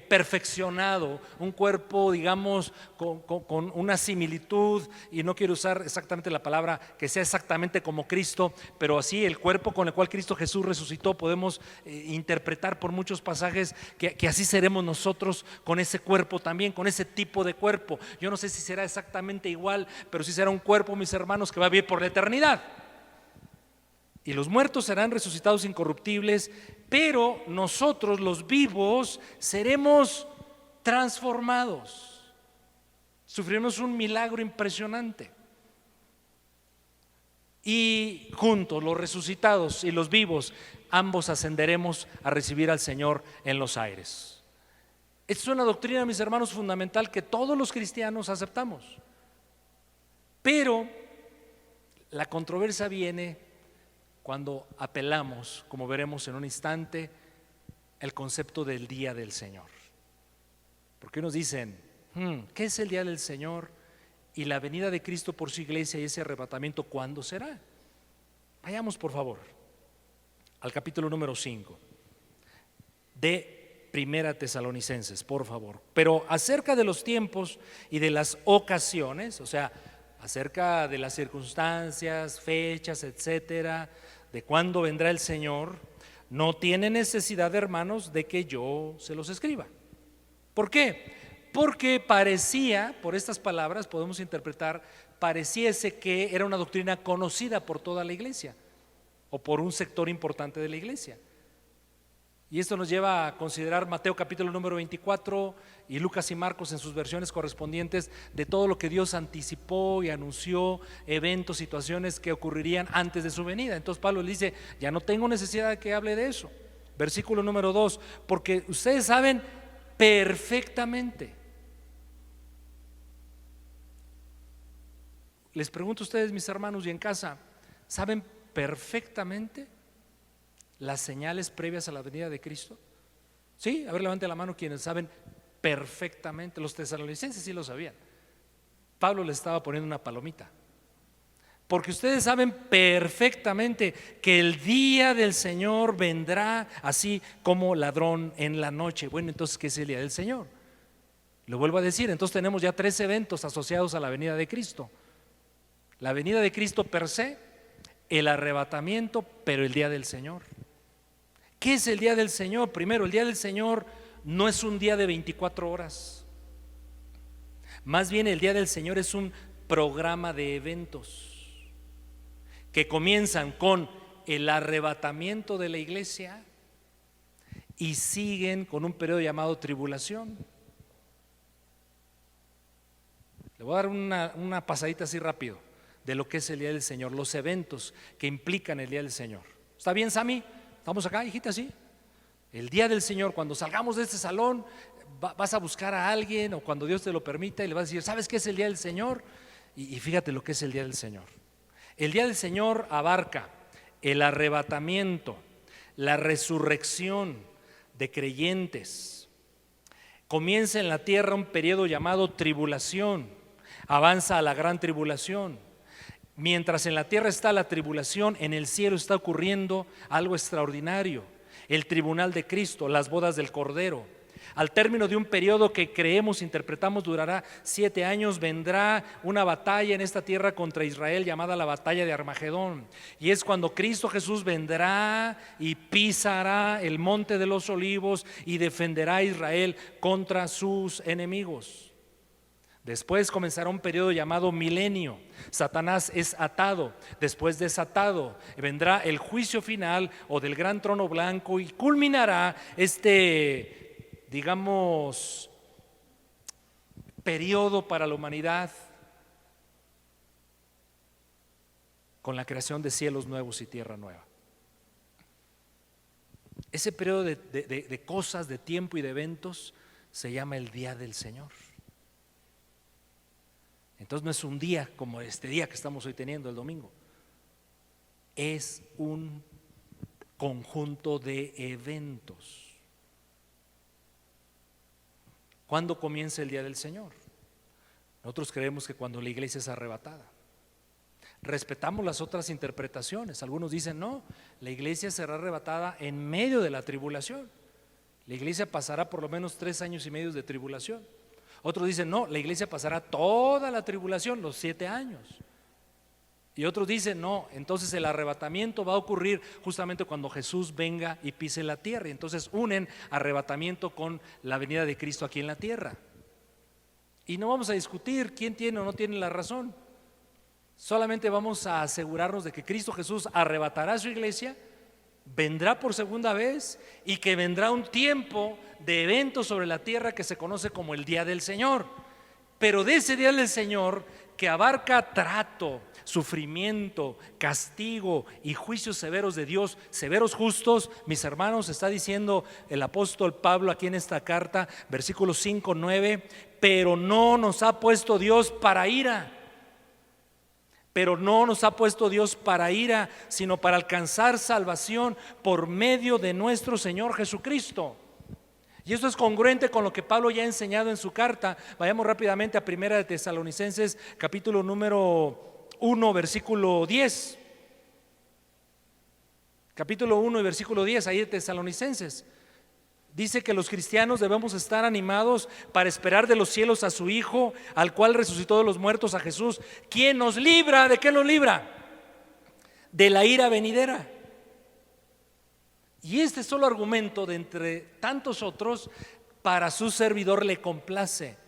perfeccionado, un cuerpo, digamos, con una similitud, y no quiero usar exactamente la palabra que sea exactamente como Cristo, pero así el cuerpo con el cual Cristo Jesús resucitó, podemos interpretar por muchos pasajes que así seremos nosotros con ese cuerpo también, con ese tipo de cuerpo. Yo no sé si será exactamente igual, pero sí será un cuerpo, mis hermanos, que va a vivir por la eternidad. Y los muertos serán resucitados incorruptibles, pero nosotros los vivos seremos transformados. Sufriremos un milagro impresionante. Y juntos, los resucitados y los vivos, ambos ascenderemos a recibir al Señor en los aires. Esta es una doctrina, mis hermanos, fundamental que todos los cristianos aceptamos. Pero la controversia viene cuando apelamos, como veremos en un instante, el concepto del día del Señor. Porque nos dicen, ¿qué es el día del Señor? Y la venida de Cristo por su iglesia y ese arrebatamiento, ¿cuándo será? Vayamos por favor al capítulo número 5 de Primera Tesalonicenses, por favor. Pero acerca de los tiempos y de las ocasiones, o sea, acerca de las circunstancias, fechas, etcétera, de cuándo vendrá el Señor, no tiene necesidad, hermanos, de que yo se los escriba. ¿Por qué? Porque parecía, por estas palabras podemos interpretar, pareciese que era una doctrina conocida por toda la iglesia o por un sector importante de la iglesia. Y esto nos lleva a considerar Mateo capítulo número 24 y Lucas y Marcos en sus versiones correspondientes de todo lo que Dios anticipó y anunció, eventos, situaciones que ocurrirían antes de su venida. Entonces Pablo le dice, ya no tengo necesidad de que hable de eso. Versículo número 2, porque ustedes saben perfectamente. Les pregunto a ustedes, mis hermanos, y en casa, ¿saben perfectamente las señales previas a la venida de Cristo? Sí, a ver, levante la mano quienes saben perfectamente. Los tesalonicenses sí lo sabían. Pablo les estaba poniendo una palomita, porque ustedes saben perfectamente que el día del Señor vendrá así como ladrón en la noche. Bueno, entonces, ¿qué es el día del Señor? Lo vuelvo a decir, entonces tenemos ya 3 eventos asociados a la venida de Cristo: la venida de Cristo per se, el arrebatamiento, pero el día del Señor. ¿Qué es el día del Señor? Primero, el día del Señor no es un día de 24 horas. Más bien, el día del Señor es un programa de eventos que comienzan con el arrebatamiento de la iglesia y siguen con un periodo llamado tribulación. Le voy a dar una pasadita así rápido de lo que es el día del Señor, los eventos que implican el día del Señor. ¿Está bien, Sammy? ¿Estamos acá, hijita? Sí. El día del Señor, cuando salgamos de este salón, vas a buscar a alguien, o cuando Dios te lo permita, y le vas a decir, ¿sabes qué es el día del Señor? Y fíjate lo que es el día del Señor. El día del Señor abarca el arrebatamiento, la resurrección de creyentes. Comienza en la tierra un periodo llamado tribulación, avanza a la gran tribulación. Mientras en la tierra está la tribulación, en el cielo está ocurriendo algo extraordinario: el tribunal de Cristo, las bodas del Cordero. Al término de un periodo que creemos, interpretamos, durará 7 años, vendrá una batalla en esta tierra contra Israel llamada la batalla de Armagedón. Y es cuando Cristo Jesús vendrá y pisará el monte de los olivos y defenderá a Israel contra sus enemigos. Después comenzará un periodo llamado milenio. Satanás es atado, después desatado. Vendrá el juicio final o del gran trono blanco y culminará digamos, periodo para la humanidad con la creación de cielos nuevos y tierra nueva. Ese periodo de cosas, de tiempo y de eventos se llama el día del Señor. Entonces no es un día como este día que estamos hoy teniendo, el domingo. Es un conjunto de eventos. ¿Cuándo comienza el día del Señor? Nosotros creemos que cuando la iglesia es arrebatada. Respetamos las otras interpretaciones. Algunos dicen no, la iglesia será arrebatada en medio de la tribulación. La iglesia pasará por lo menos 3 años y medio de tribulación. Otros dicen no, la iglesia pasará toda la tribulación, los 7 años. Y otros dicen no, entonces el arrebatamiento va a ocurrir justamente cuando Jesús venga y pise la tierra. Y entonces unen arrebatamiento con la venida de Cristo aquí en la tierra. Y no vamos a discutir quién tiene o no tiene la razón. Solamente vamos a asegurarnos de que Cristo Jesús arrebatará a su iglesia, vendrá por segunda vez, y que vendrá un tiempo de eventos sobre la tierra que se conoce como el día del Señor. Pero de ese día del Señor, que abarca trato, sufrimiento, castigo y juicios severos de Dios, severos justos, mis hermanos, está diciendo el apóstol Pablo aquí en esta carta, versículos 5, 9, pero no nos ha puesto Dios para ira. Pero no nos ha puesto Dios para ira, sino para alcanzar salvación por medio de nuestro Señor Jesucristo. Y esto es congruente con lo que Pablo ya ha enseñado en su carta. Vayamos rápidamente a Primera de Tesalonicenses, capítulo número 1, versículo 10. Capítulo 1 y versículo 10, ahí de Tesalonicenses. Dice que los cristianos debemos estar animados para esperar de los cielos a su Hijo, al cual resucitó de los muertos, a Jesús, quien nos libra. ¿De qué nos libra? De la ira venidera. Y este solo argumento de entre tantos otros, para su servidor le complace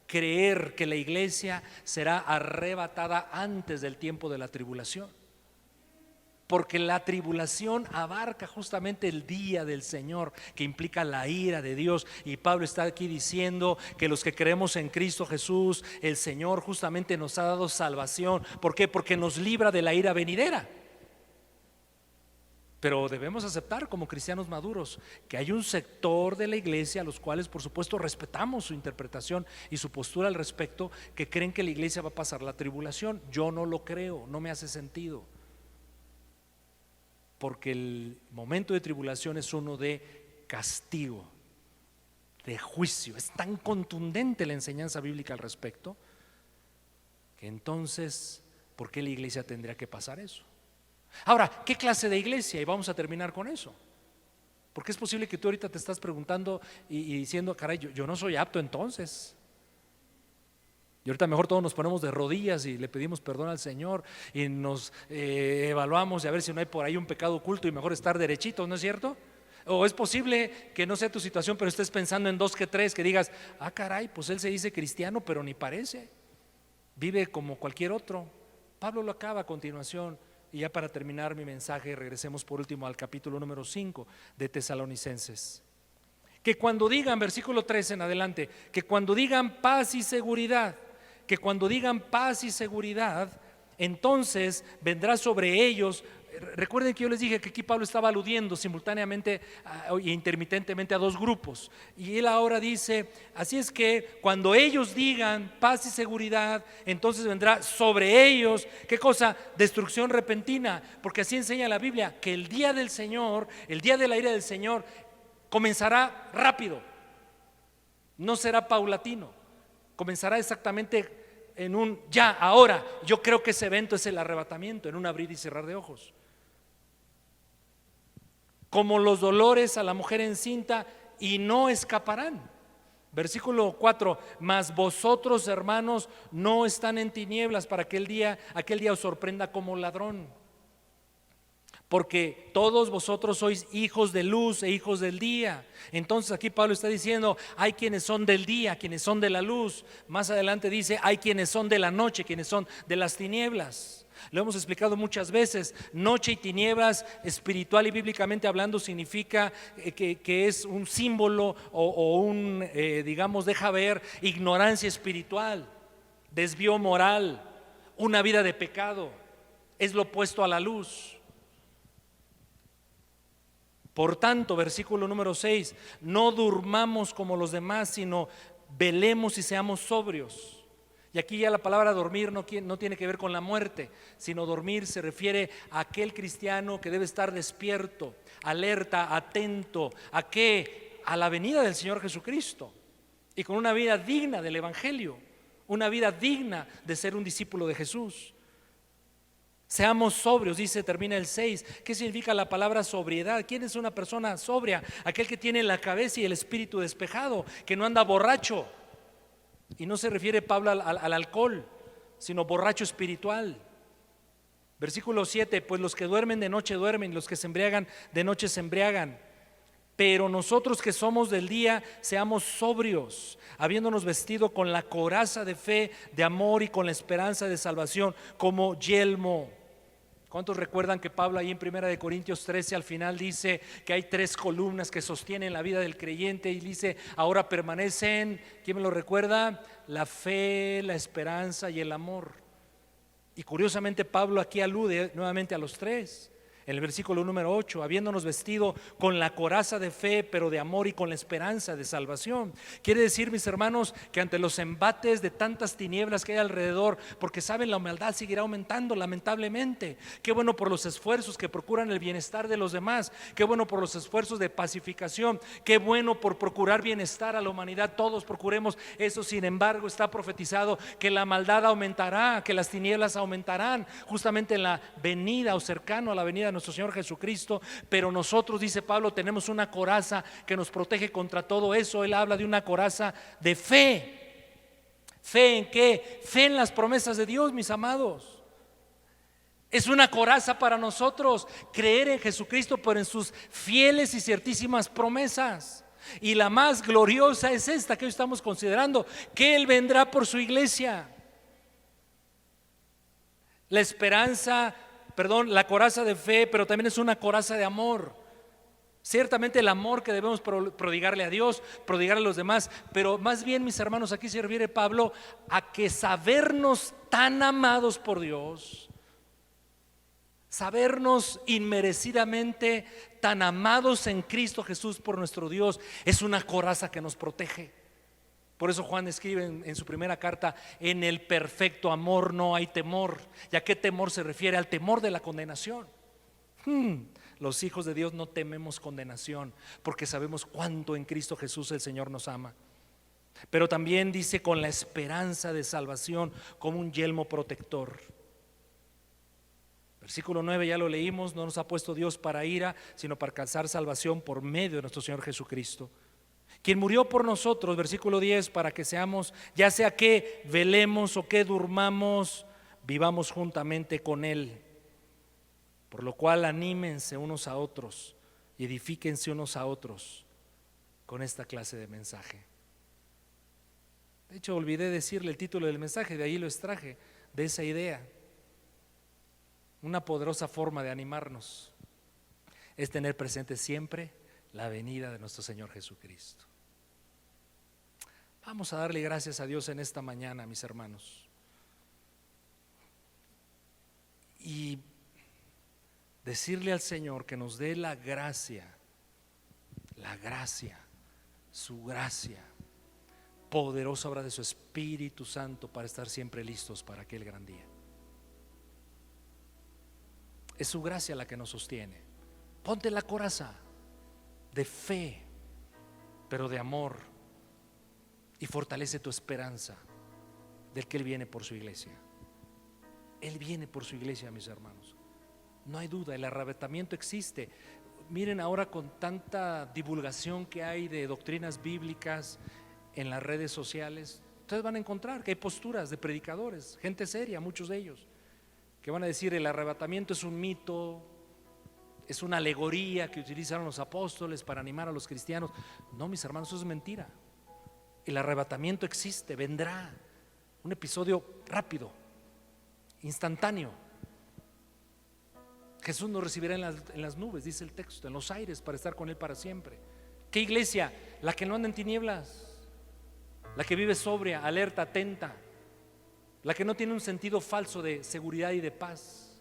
creer que la iglesia será arrebatada antes del tiempo de la tribulación, porque la tribulación abarca justamente el día del Señor, que implica la ira de Dios. Y Pablo está aquí diciendo que los que creemos en Cristo Jesús, el Señor justamente nos ha dado salvación. ¿Por qué? Porque nos libra de la ira venidera. Pero debemos aceptar como cristianos maduros que hay un sector de la iglesia a los cuales por supuesto respetamos su interpretación y su postura al respecto, que creen que la iglesia va a pasar la tribulación. Yo no lo creo, no me hace sentido, porque el momento de tribulación es uno de castigo, de juicio. Es tan contundente la enseñanza bíblica al respecto, que entonces, ¿por qué la iglesia tendría que pasar eso? Ahora, ¿qué clase de iglesia? Y vamos a terminar con eso, porque es posible que tú ahorita te estás preguntando y diciendo, caray, yo no soy apto entonces. Y ahorita mejor todos nos ponemos de rodillas y le pedimos perdón al Señor y nos evaluamos y a ver si no hay por ahí un pecado oculto y mejor estar derechitos, ¿no es cierto? O es posible que no sea tu situación, pero estés pensando en 2 que 3, que digas, ah caray, pues él se dice cristiano pero ni parece, vive como cualquier otro. Pablo lo acaba a continuación. Y ya para terminar mi mensaje, regresemos por último al capítulo número 5 de Tesalonicenses. Que cuando digan, versículo 13 en adelante, que cuando digan paz y seguridad, que cuando digan paz y seguridad, entonces vendrá sobre ellos. Recuerden que yo les dije que aquí Pablo estaba aludiendo simultáneamente e intermitentemente a 2 grupos, y él ahora dice, así es que cuando ellos digan paz y seguridad, entonces vendrá sobre ellos, ¿qué cosa? Destrucción repentina, porque así enseña la Biblia, que el día del Señor, el día de la ira del Señor, comenzará rápido, no será paulatino, comenzará exactamente en un ya, ahora. Yo creo que ese evento es el arrebatamiento, en un abrir y cerrar de ojos. Como los dolores a la mujer encinta, y no escaparán. Versículo 4, mas vosotros, hermanos, no están en tinieblas para que aquel día os sorprenda como ladrón. Porque todos vosotros sois hijos de luz e hijos del día. Entonces aquí Pablo está diciendo, hay quienes son del día, quienes son de la luz. Más adelante dice, hay quienes son de la noche, quienes son de las tinieblas. Lo hemos explicado muchas veces. Noche y tinieblas, espiritual y bíblicamente hablando, significa que es un símbolo o un, digamos, deja ver ignorancia espiritual, desvío moral, una vida de pecado. Es lo opuesto a la luz. Por tanto, versículo número 6, no durmamos como los demás, sino velemos y seamos sobrios. Y aquí ya la palabra dormir no tiene que ver con la muerte, sino dormir se refiere a aquel cristiano que debe estar despierto, alerta, atento. ¿A qué? A la venida del Señor Jesucristo, y con una vida digna del Evangelio, una vida digna de ser un discípulo de Jesús. Seamos sobrios, dice, termina el 6. ¿Qué significa la palabra sobriedad? ¿Quién es una persona sobria? Aquel que tiene la cabeza y el espíritu despejado, que no anda borracho. Y no se refiere Pablo al alcohol, sino borracho espiritual. Versículo 7, pues los que duermen de noche duermen, los que se embriagan de noche se embriagan. Pero nosotros que somos del día, seamos sobrios, habiéndonos vestido con la coraza de fe, de amor y con la esperanza de salvación como yelmo. ¿Cuántos recuerdan que Pablo ahí en 1 Corintios 13 al final dice que hay 3 columnas que sostienen la vida del creyente? Y dice, ahora permanecen, ¿quién me lo recuerda? La fe, la esperanza y el amor. Y curiosamente Pablo aquí alude nuevamente a los 3. En el versículo número 8, habiéndonos vestido con la coraza de fe, pero de amor y con la esperanza de salvación. Quiere decir, mis hermanos, que ante los embates de tantas tinieblas que hay alrededor, porque saben, la maldad seguirá aumentando lamentablemente. Qué bueno por los esfuerzos que procuran el bienestar de los demás, qué bueno por los esfuerzos de pacificación, qué bueno por procurar bienestar a la humanidad. Todos procuremos eso. Sin embargo, está profetizado que la maldad aumentará, que las tinieblas aumentarán justamente en la venida o cercano a la venida de nuestro Señor Jesucristo. Pero nosotros, dice Pablo, tenemos una coraza que nos protege contra todo eso. Él habla de una coraza de fe. ¿Fe en qué? Fe en las promesas de Dios, mis amados. Es una coraza para nosotros creer en Jesucristo, pero en sus fieles y ciertísimas promesas. Y la más gloriosa es esta que hoy estamos considerando, que Él vendrá por su iglesia. La esperanza, la coraza de fe, pero también es una coraza de amor. Ciertamente el amor que debemos prodigarle a Dios, prodigarle a los demás, pero más bien, mis hermanos, aquí se refiere Pablo a que sabernos tan amados por Dios, sabernos inmerecidamente tan amados en Cristo Jesús por nuestro Dios, es una coraza que nos protege. Por eso Juan escribe en su primera carta: en el perfecto amor no hay temor. ¿Y a qué temor se refiere? Al temor de la condenación. Los hijos de Dios no tememos condenación, porque sabemos cuánto en Cristo Jesús el Señor nos ama. Pero también dice: con la esperanza de salvación como un yelmo protector. Versículo 9 ya lo leímos: no nos ha puesto Dios para ira, sino para alcanzar salvación por medio de nuestro Señor Jesucristo, quien murió por nosotros. Versículo 10: para que seamos, ya sea que velemos o que durmamos, vivamos juntamente con Él. Por lo cual anímense unos a otros y edifíquense unos a otros con esta clase de mensaje. De hecho, olvidé decirle el título del mensaje, de ahí lo extraje, de esa idea. Una poderosa forma de animarnos es tener presente siempre la venida de nuestro Señor Jesucristo. Vamos a darle gracias a Dios en esta mañana, mis hermanos, y decirle al Señor que nos dé la gracia, su gracia, poderosa obra de su Espíritu Santo, para estar siempre listos para aquel gran día. Es su gracia la que nos sostiene. Ponte la coraza de fe, pero de amor, y fortalece tu esperanza del que Él viene por su iglesia. Él viene por su iglesia, mis hermanos. No hay duda, el arrebatamiento existe. Miren ahora, con tanta divulgación que hay de doctrinas bíblicas en las redes sociales, ustedes van a encontrar que hay posturas de predicadores, gente seria, muchos de ellos, que van a decir: el arrebatamiento es un mito, es una alegoría que utilizaron los apóstoles para animar a los cristianos. No, mis hermanos, eso es mentira. El arrebatamiento existe, vendrá. Un episodio rápido, instantáneo. Jesús nos recibirá en las nubes, dice el texto, en los aires, para estar con Él para siempre. ¿Qué iglesia? La que no anda en tinieblas, la que vive sobria, alerta, atenta, la que no tiene un sentido falso de seguridad y de paz,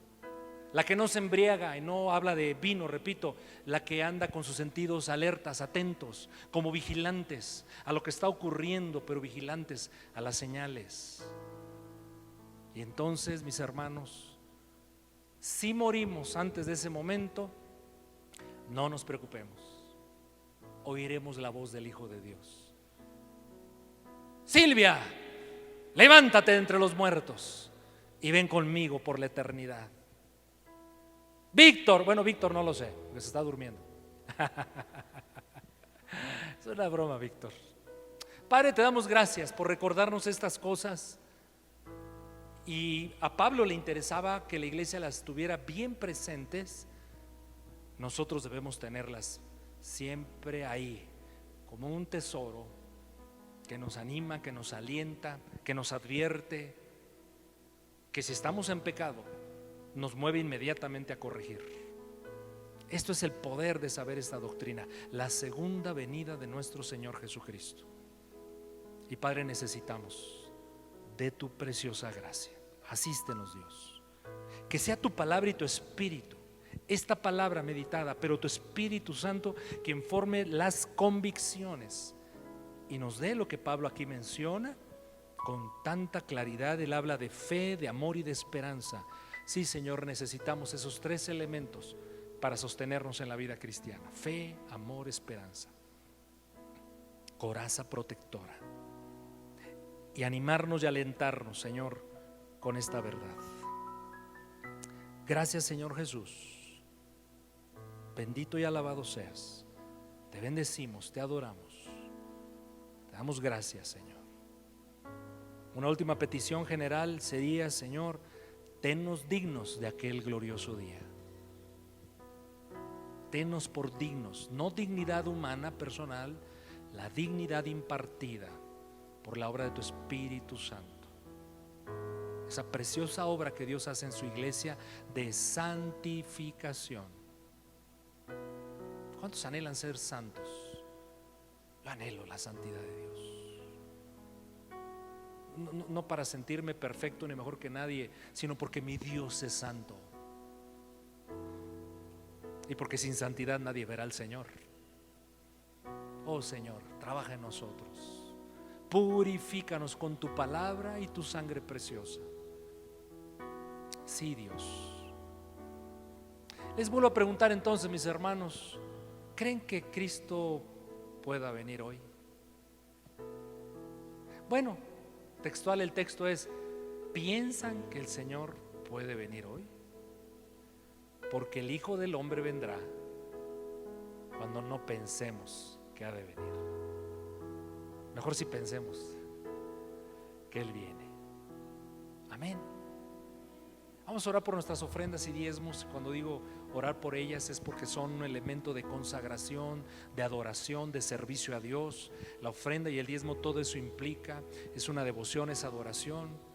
la que no se embriaga y no habla de vino, repito, la que anda con sus sentidos alertas, atentos, como vigilantes a lo que está ocurriendo, pero vigilantes a las señales. Y entonces, mis hermanos, si morimos antes de ese momento, no nos preocupemos, oiremos la voz del Hijo de Dios: Silvia, levántate de entre los muertos y ven conmigo por la eternidad. Víctor, bueno, Víctor no lo sé, porque se está durmiendo. Es una broma, Víctor. Padre, te damos gracias por recordarnos estas cosas. Y a Pablo le interesaba que la iglesia las tuviera bien presentes. Nosotros debemos tenerlas siempre ahí, como un tesoro que nos anima, que nos alienta, que nos advierte, que si estamos en pecado nos mueve inmediatamente a corregir. Esto es el poder de saber esta doctrina, la segunda venida de nuestro Señor Jesucristo. Y Padre, necesitamos de tu preciosa gracia. Asístenos, Dios, que sea tu palabra y tu espíritu, esta palabra meditada, pero tu Espíritu Santo, quien forme las convicciones y nos dé lo que Pablo aquí menciona con tanta claridad. Él habla de fe, de amor y de esperanza. Sí, Señor, necesitamos esos tres elementos para sostenernos en la vida cristiana: fe, amor, esperanza, coraza protectora, y animarnos y alentarnos, Señor, con esta verdad. Gracias, Señor Jesús. Bendito y alabado seas. Te bendecimos, te adoramos, te damos gracias, Señor. Una última petición general sería: Señor, tennos dignos de aquel glorioso día. Tennos por dignos, no dignidad humana personal, la dignidad impartida por la obra de tu Espíritu Santo. Esa preciosa obra que Dios hace en su iglesia de santificación. ¿Cuántos anhelan ser santos? Yo anhelo la santidad de Dios. No para sentirme perfecto ni mejor que nadie, sino porque mi Dios es santo. Y porque sin santidad nadie verá al Señor. Oh Señor, trabaja en nosotros. Purifícanos con tu palabra y tu sangre preciosa. Sí, Dios. Les vuelvo a preguntar entonces, mis hermanos, ¿creen que Cristo pueda venir hoy? Bueno, textual el texto es: ¿piensan que el Señor puede venir hoy? Porque el Hijo del Hombre vendrá cuando no pensemos que ha de venir. Mejor si pensemos que Él viene. Amén. Vamos a orar por nuestras ofrendas y diezmos. Cuando digo orar por ellas es porque son un elemento de consagración, de adoración, de servicio a Dios. La ofrenda y el diezmo, todo eso implica, es una devoción, es adoración,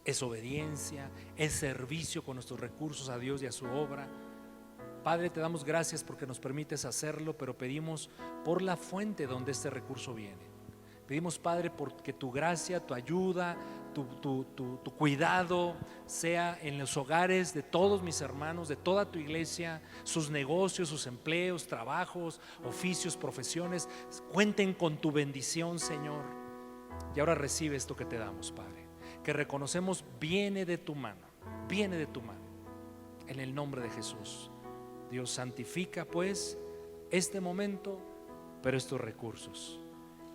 es obediencia, es servicio con nuestros recursos a Dios y a su obra. Padre, te damos gracias porque nos permites hacerlo, pero pedimos por la fuente donde este recurso viene. Pedimos, Padre, porque tu gracia, tu ayuda, tu cuidado sea en los hogares de todos mis hermanos, de toda tu iglesia, sus negocios, sus empleos, trabajos, oficios, profesiones, cuenten con tu bendición, Señor. Y ahora recibe esto que te damos, Padre, que reconocemos viene de tu mano, en el nombre de Jesús. Dios, santifica pues este momento, pero estos recursos,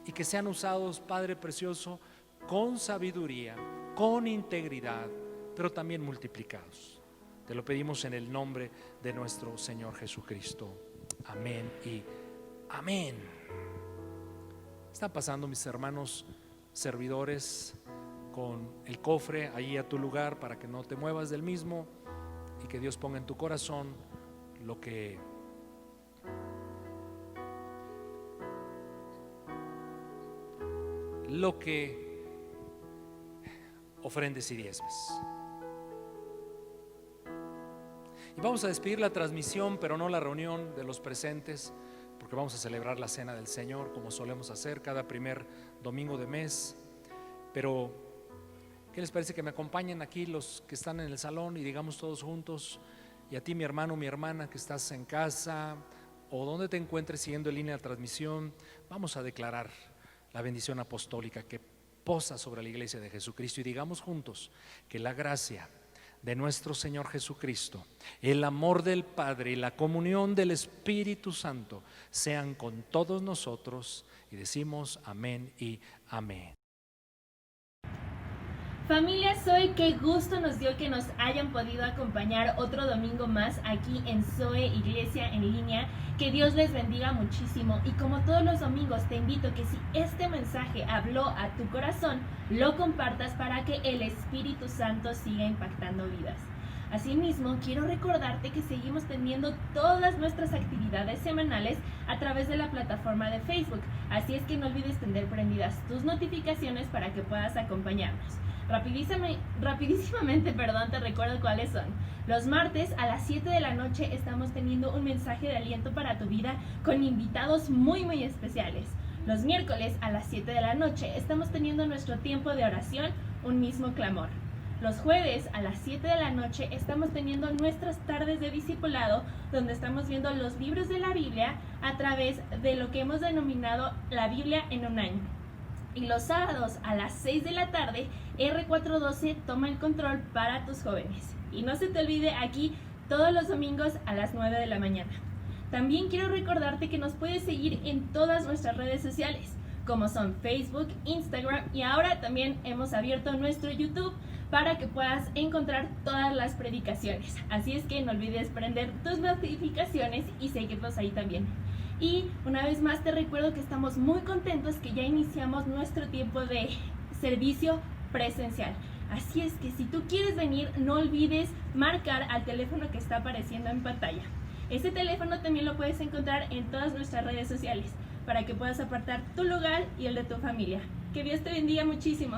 y que sean usados, Padre precioso, con sabiduría, con integridad, pero también multiplicados. Te lo pedimos en el nombre de nuestro Señor Jesucristo. Amén y amén. Están pasando mis hermanos servidores con el cofre allí a tu lugar para que no te muevas del mismo, y que Dios ponga en tu corazón lo que ofrendes y diezmes. Y vamos a despedir la transmisión, pero no la reunión de los presentes, porque vamos a celebrar la cena del Señor como solemos hacer cada primer domingo de mes. Pero ¿qué les parece que me acompañen aquí los que están en el salón y digamos todos juntos? Y a ti, mi hermano, mi hermana, que estás en casa o donde te encuentres siguiendo en línea la transmisión, vamos a declarar la bendición apostólica que posa sobre la iglesia de Jesucristo, y digamos juntos que la gracia de nuestro Señor Jesucristo, el amor del Padre y la comunión del Espíritu Santo sean con todos nosotros, y decimos amén y amén. Familia Zoe, qué gusto nos dio que nos hayan podido acompañar otro domingo más aquí en Zoe Iglesia en Línea. Que Dios les bendiga muchísimo, y como todos los domingos te invito que si este mensaje habló a tu corazón, lo compartas para que el Espíritu Santo siga impactando vidas. Asimismo, quiero recordarte que seguimos teniendo todas nuestras actividades semanales a través de la plataforma de Facebook, así es que no olvides tener prendidas tus notificaciones para que puedas acompañarnos. Rapidísimamente, te recuerdo cuáles son. Los martes a las 7 de la noche estamos teniendo un mensaje de aliento para tu vida con invitados muy especiales. Los miércoles a las 7 de la noche estamos teniendo nuestro tiempo de oración, un mismo clamor. Los jueves a las 7 de la noche estamos teniendo nuestras tardes de discipulado, donde estamos viendo los libros de la Biblia a través de lo que hemos denominado la Biblia en un año. Y los sábados a las 6 de la tarde, R412 toma el control para tus jóvenes. Y no se te olvide, aquí todos los domingos a las 9 de la mañana. También quiero recordarte que nos puedes seguir en todas nuestras redes sociales, como son Facebook, Instagram, y ahora también hemos abierto nuestro YouTube para que puedas encontrar todas las predicaciones. Así es que no olvides prender tus notificaciones y seguirnos ahí también. Y una vez más te recuerdo que estamos muy contentos que ya iniciamos nuestro tiempo de servicio presencial. Así es que si tú quieres venir, no olvides marcar al teléfono que está apareciendo en pantalla. Este teléfono también lo puedes encontrar en todas nuestras redes sociales para que puedas apartar tu lugar y el de tu familia. Que Dios te bendiga muchísimo.